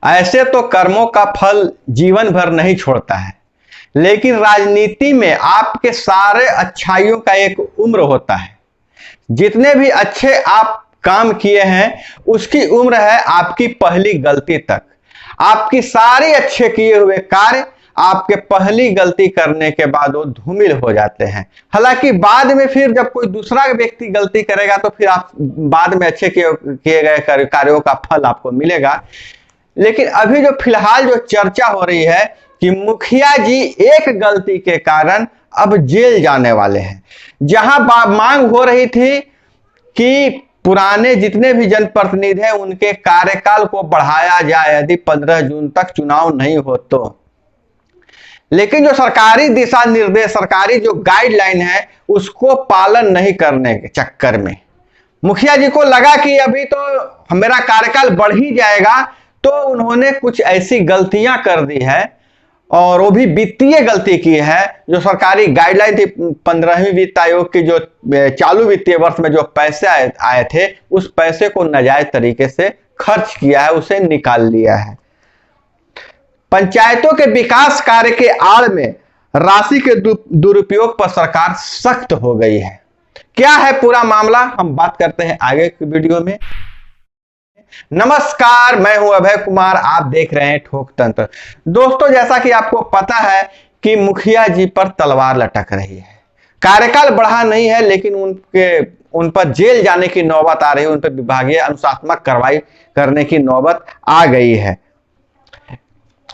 ऐसे तो कर्मों का फल जीवन भर नहीं छोड़ता है, लेकिन राजनीति में आपके सारे अच्छाइयों का एक उम्र होता है। जितने भी अच्छे आप काम किए हैं उसकी उम्र है आपकी पहली गलती तक। आपकी सारी अच्छे किए हुए कार्य आपके पहली गलती करने के बाद वो धूमिल हो जाते हैं। हालांकि बाद में फिर जब कोई दूसरा व्यक्ति गलती करेगा तो फिर आप बाद में अच्छे किए गए कार्यों का फल आपको मिलेगा। लेकिन अभी जो फिलहाल जो चर्चा हो रही है कि मुखिया जी एक गलती के कारण अब जेल जाने वाले हैं। जहां मांग हो रही थी कि पुराने जितने भी जनप्रतिनिधि हैं उनके कार्यकाल को बढ़ाया जाए यदि 15 जून तक चुनाव नहीं हो तो, लेकिन जो सरकारी दिशा निर्देश, सरकारी जो गाइडलाइन है उसको पालन नहीं करने के चक्कर में मुखिया जी को लगा कि अभी तो मेरा कार्यकाल बढ़ ही जाएगा, तो उन्होंने कुछ ऐसी गलतियां कर दी है और वो भी वित्तीय गलती की है। जो सरकारी गाइडलाइन थी 15वीं वित्त आयोग की, जो चालू वित्तीय वर्ष में जो पैसे आए थे उस पैसे को नाजायज तरीके से खर्च किया है, उसे निकाल लिया है। पंचायतों के विकास कार्य के आड़ में राशि के दुरुपयोग पर सरकार सख्त हो गई है। क्या है पूरा मामला, हम बात करते हैं आगे की वीडियो में। नमस्कार, मैं हूं अभय कुमार, आप देख रहे हैं ठोक तंत्र। दोस्तों, जैसा कि आपको पता है कि मुखिया जी पर तलवार लटक रही है। कार्यकाल बढ़ा नहीं है, लेकिन उन पर जेल जाने की नौबत आ रही है, उन पर विभागीय अनुशासनात्मक कार्रवाई करने की नौबत आ गई है।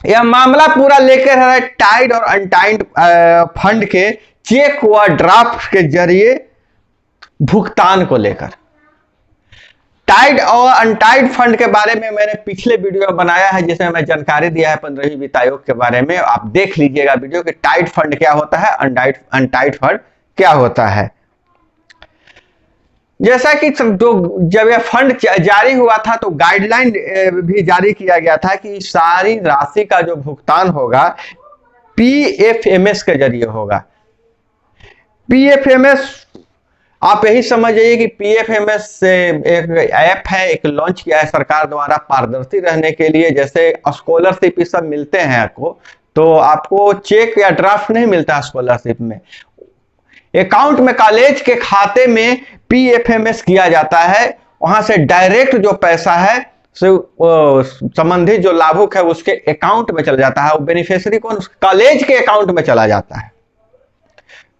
यह मामला पूरा लेकर है टाइड और अनटाइड फंड के चेक व ड्राफ्ट के जरिए भुगतान को लेकर। टाइड और अनटाइड फंड के बारे में मैंने पिछले वीडियो बनाया है जिसमें मैं जानकारी दिया है 15वीं वित्त आयोग के बारे में। आप देख लीजिएगा वीडियो कि टाइड फंड क्या होता है, अनटाइड फंड क्या होता है। जैसा कि जब यह फंड जारी हुआ था तो गाइडलाइन भी जारी किया गया था कि सारी राशि का जो भुगतान होगा पीएफएमएस के जरिए होगा। पीएफएमएस आप यही समझ जाइए कि पीएफएमएस से एक ऐप है, एक लॉन्च किया है सरकार द्वारा पारदर्शी रहने के लिए। जैसे स्कॉलरशिप ये सब मिलते हैं आपको, तो आपको चेक या ड्राफ्ट नहीं मिलता स्कॉलरशिप में, अकाउंट में कॉलेज के खाते में पीएफएमएस किया जाता है। वहां से डायरेक्ट जो पैसा है संबंधित जो लाभुक है उसके अकाउंट में चला जाता है। वो बेनिफिशियरी कौन, कॉलेज के अकाउंट में चला जाता है।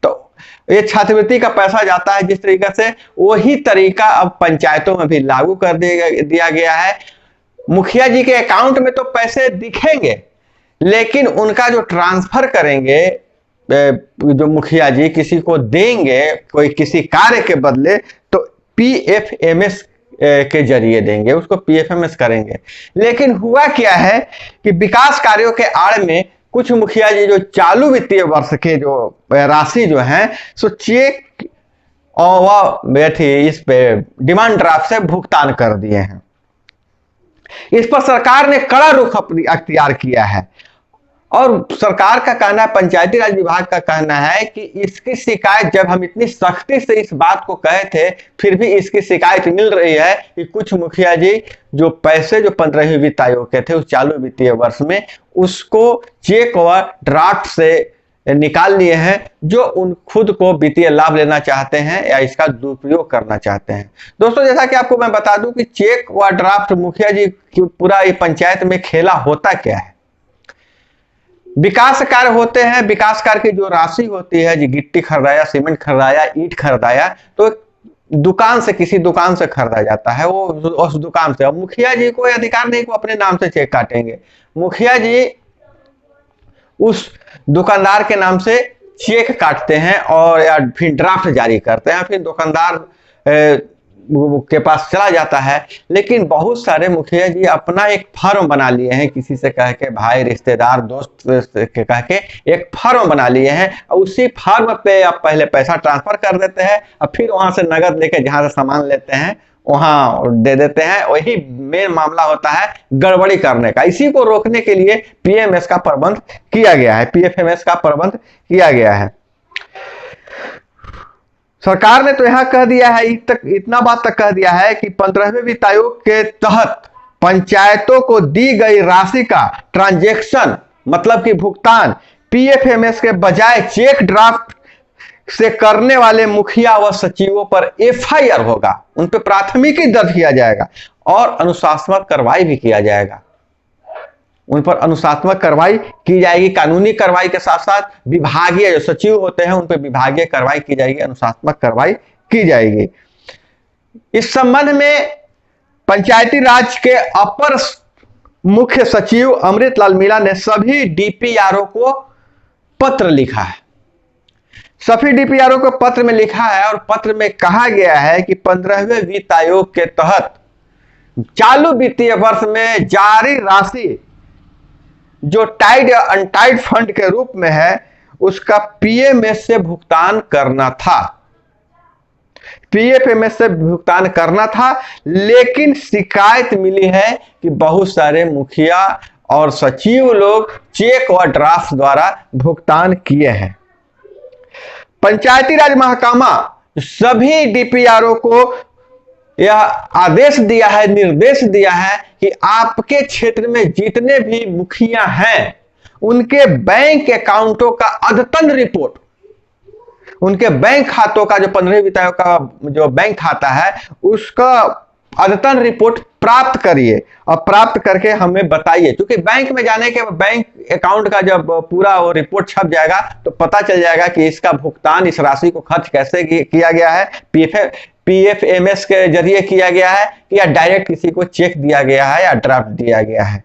तो ये छात्रवृत्ति का पैसा जाता है जिस तरीके से, वही तरीका अब पंचायतों में भी लागू कर दिया गया है। मुखिया जी के अकाउंट में तो पैसे दिखेंगे, लेकिन उनका जो ट्रांसफर करेंगे, जो मुखिया जी किसी को देंगे कोई किसी कार्य के बदले, तो पीएफएमएस के जरिए देंगे, उसको पीएफएमएस करेंगे। लेकिन हुआ क्या है कि विकास कार्यों के आड़ में कुछ मुखिया जी जो चालू वित्तीय वर्ष के जो राशि जो है सो चेक और इस पे डिमांड ड्राफ्ट से भुगतान कर दिए हैं। इस पर सरकार ने कड़ा रुख अख्तियार किया है और सरकार का कहना है, पंचायती राज विभाग का कहना है कि इसकी शिकायत, जब हम इतनी सख्ती से इस बात को कहे थे फिर भी इसकी शिकायत मिल रही है कि कुछ मुखिया जी जो पैसे जो 15वीं वित्त आयोग के थे उस चालू वित्तीय वर्ष में उसको चेक व ड्राफ्ट से निकाल लिए हैं, जो उन खुद को वित्तीय लाभ लेना चाहते हैं या इसका दुरुपयोग करना चाहते हैं। दोस्तों, जैसा कि आपको मैं बता दूं कि चेक व ड्राफ्ट मुखिया जी की पूरा पंचायत में खेला होता क्या है। विकास कार्य होते हैं, विकास कार्य की जो राशि होती है, जो गिट्टी खरीदाया, सीमेंट खरीदाया, ईंट खरीदाया, तो दुकान से, किसी दुकान से खरीदा जाता है, वो उस दुकान से। अब मुखिया जी को अधिकार नहीं को अपने नाम से चेक काटेंगे। मुखिया जी उस दुकानदार के नाम से चेक काटते हैं और या फिर ड्राफ्ट जारी करते हैं, फिर दुकानदार के पास चला जाता है। लेकिन बहुत सारे मुखिया जी अपना एक फर्म बना लिए हैं, किसी से कह के, भाई रिश्तेदार दोस्त के कह के एक फर्म बना लिए हैं, और उसी फर्म पे आप पहले पैसा ट्रांसफर कर देते हैं और फिर वहां से नगद लेके जहां से सामान लेते हैं वहां दे देते हैं। वही मेन मामला होता है गड़बड़ी करने का। इसी को रोकने के लिए पीएमएस का प्रबंध किया गया है, पीएफएमएस का प्रबंध किया गया है। सरकार ने तो यहां कह दिया है, इतना बात तक कह दिया है कि 15वें वित्त आयोग के तहत पंचायतों को दी गई राशि का ट्रांजैक्शन मतलब कि भुगतान पीएफएमएस के बजाय चेक ड्राफ्ट से करने वाले मुखिया व सचिवों पर एफआईआर होगा, उन पर प्राथमिकी दर्ज किया जाएगा और अनुशासनात्मक कार्रवाई भी किया जाएगा। उन पर अनुशासनात्मक कार्रवाई की जाएगी। कानूनी कार्रवाई के साथ साथ विभागीय जो सचिव होते हैं उन पर विभागीय कार्रवाई की जाएगी, अनुशासनात्मक कार्रवाई की जाएगी। इस संबंध में पंचायती राज के अपर मुख्य सचिव अमृतलाल मीणा ने सभी डीपीआरओ को पत्र लिखा है। सभी डीपीआरओ को पत्र में लिखा है और पत्र में कहा गया है कि 15वें वित्त आयोग के तहत चालू वित्तीय वर्ष में जारी राशि जो टाइड या अनटाइड फंड के रूप में है उसका पीएमएस से भुगतान करना था, पीएफएमएस से भुगतान करना था। लेकिन शिकायत मिली है कि बहुत सारे मुखिया और सचिव लोग चेक और ड्राफ्ट द्वारा भुगतान किए हैं। पंचायती राज महकमा सभी डीपीआरओ को यह आदेश दिया है, निर्देश दिया है कि आपके क्षेत्र में जितने भी मुखिया हैं उनके बैंक अकाउंटों का अद्यतन रिपोर्ट, उनके बैंक खातों का जो 15वें वित्त आयोग का जो बैंक खाता है उसका अद्यतन रिपोर्ट प्राप्त करिए और प्राप्त करके हमें बताइए, क्योंकि बैंक में जाने के बैंक अकाउंट का जब पूरा वो रिपोर्ट छप जाएगा तो पता चल जाएगा कि इसका भुगतान, इस राशि को खर्च कैसे किया गया है, पीएफएमएस के जरिए किया गया है या डायरेक्ट किसी को चेक दिया गया है या ड्राफ्ट दिया गया है।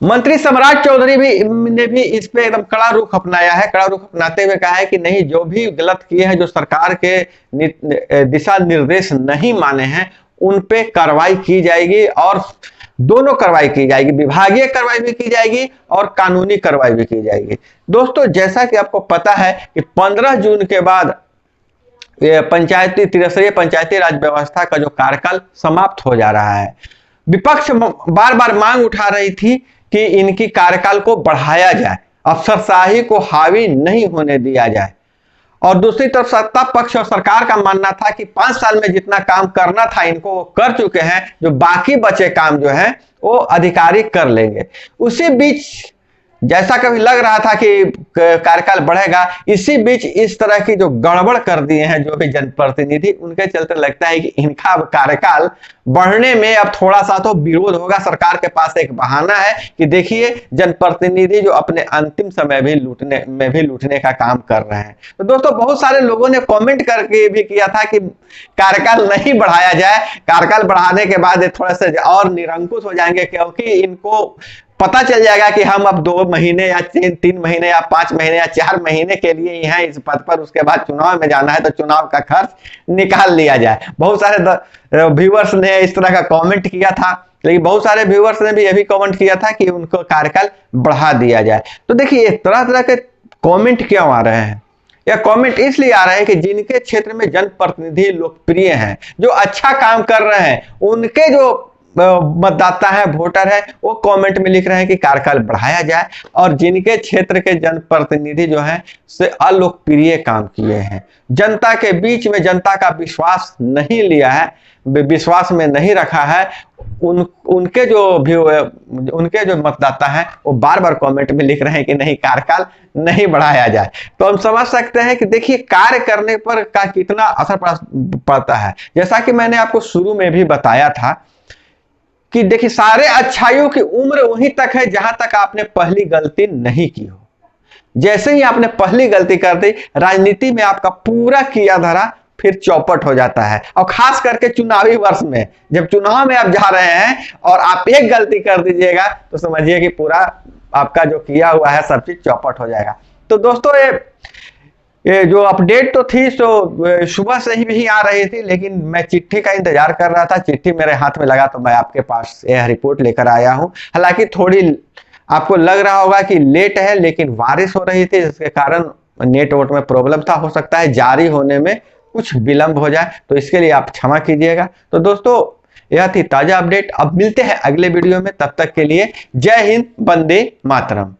मंत्री सम्राट चौधरी ने भी इस पे एकदम कड़ा रुख अपनाया है। कड़ा रुख अपनाते हुए कहा है कि नहीं, जो भी गलत किए हैं, जो सरकार के दिशा निर्देश नहीं माने हैं, उन पे कार्रवाई की जाएगी और दोनों कार्रवाई की जाएगी, विभागीय कार्रवाई भी की जाएगी और कानूनी कार्रवाई भी की जाएगी। दोस्तों, जैसा कि आपको पता है कि 15 जून के बाद त्रिस्तरीय पंचायती राज व्यवस्था का जो कार्यकाल समाप्त हो जा रहा है। विपक्ष बार बार मांग उठा रही थी कि इनकी कार्यकाल को बढ़ाया जाए, अफसरशाही को हावी नहीं होने दिया जाए। और दूसरी तरफ सत्ता पक्ष और सरकार का मानना था कि 5 साल में जितना काम करना था इनको वो कर चुके हैं, जो बाकी बचे काम जो है वो अधिकारी कर लेंगे। उसी बीच जैसा कभी लग रहा था कि कार्यकाल बढ़ेगा, इसी बीच इस तरह की जो गड़बड़ कर दिए हैं जो भी जनप्रतिनिधि, उनके चलते लगता है कि इनका कार्यकाल बढ़ने में अब थोड़ा सा तो विरोध होगा। सरकार के पास एक बहाना है कि देखिए जनप्रतिनिधि जो अपने अंतिम समय भी लूटने का काम कर रहे हैं। तो दोस्तों, बहुत सारे लोगों ने कमेंट करके भी किया था कि कार्यकाल नहीं बढ़ाया जाए, कार्यकाल बढ़ाने के बाद थोड़ा सा और निरंकुश हो जाएंगे, क्योंकि इनको पता चल जाएगा कि हम अब 2 महीने या 3 महीने या 5 महीने या 4 महीने के लिए ही हैं इस पद पर, उसके बाद चुनाव में जाना है तो चुनाव का खर्च निकाल लिया जाए। बहुत सारे व्यूअर्स ने इस तरह का कमेंट किया था, लेकिन बहुत सारे व्यूअर्स ने भी यह भी कमेंट किया था कि उनको कार्यकाल बढ़ा दिया जाए। तो देखिए, तरह तरह के कमेंट क्यों आ रहे हैं? यह कमेंट इसलिए आ रहे हैं कि जिनके क्षेत्र में जनप्रतिनिधि लोकप्रिय हैं, जो अच्छा काम कर रहे हैं, उनके जो मतदाता है, वोटर है, वो कमेंट में लिख रहे हैं कि कार्यकाल बढ़ाया जाए, और जिनके क्षेत्र के जनप्रतिनिधि जो हैं से अलोकप्रिय काम किए हैं, जनता के बीच में जनता का विश्वास नहीं लिया है, विश्वास में नहीं रखा है, उनके जो मतदाता हैं वो बार बार कमेंट में लिख रहे हैं कि नहीं, कार्यकाल नहीं बढ़ाया जाए। तो हम समझ सकते हैं कि देखिए कार्य करने पर का कितना असर पड़ता है। जैसा कि मैंने आपको शुरू में भी बताया था कि देखिए, सारे अच्छाइयों की उम्र वहीं तक है जहां तक आपने पहली गलती नहीं की हो। जैसे ही आपने पहली गलती कर दी, राजनीति में आपका पूरा किया धरा फिर चौपट हो जाता है। और खास करके चुनावी वर्ष में, जब चुनाव में आप जा रहे हैं और आप एक गलती कर दीजिएगा तो समझिए कि पूरा आपका जो किया हुआ है सब चीज चौपट हो जाएगा। तो दोस्तों, ये जो अपडेट तो थी तो सुबह से ही आ रही थी, लेकिन मैं चिट्ठी का इंतजार कर रहा था। चिट्ठी मेरे हाथ में लगा तो मैं आपके पास यह रिपोर्ट लेकर आया हूं। हालांकि थोड़ी आपको लग रहा होगा कि लेट है, लेकिन बारिश हो रही थी जिसके कारण नेटवर्क में प्रॉब्लम था। हो सकता है जारी होने में कुछ विलंब हो जाए, तो इसके लिए आप क्षमा कीजिएगा। तो दोस्तों, यह थी ताजा अपडेट। अब मिलते हैं अगले वीडियो में, तब तक के लिए जय हिंद, वंदे मातरम।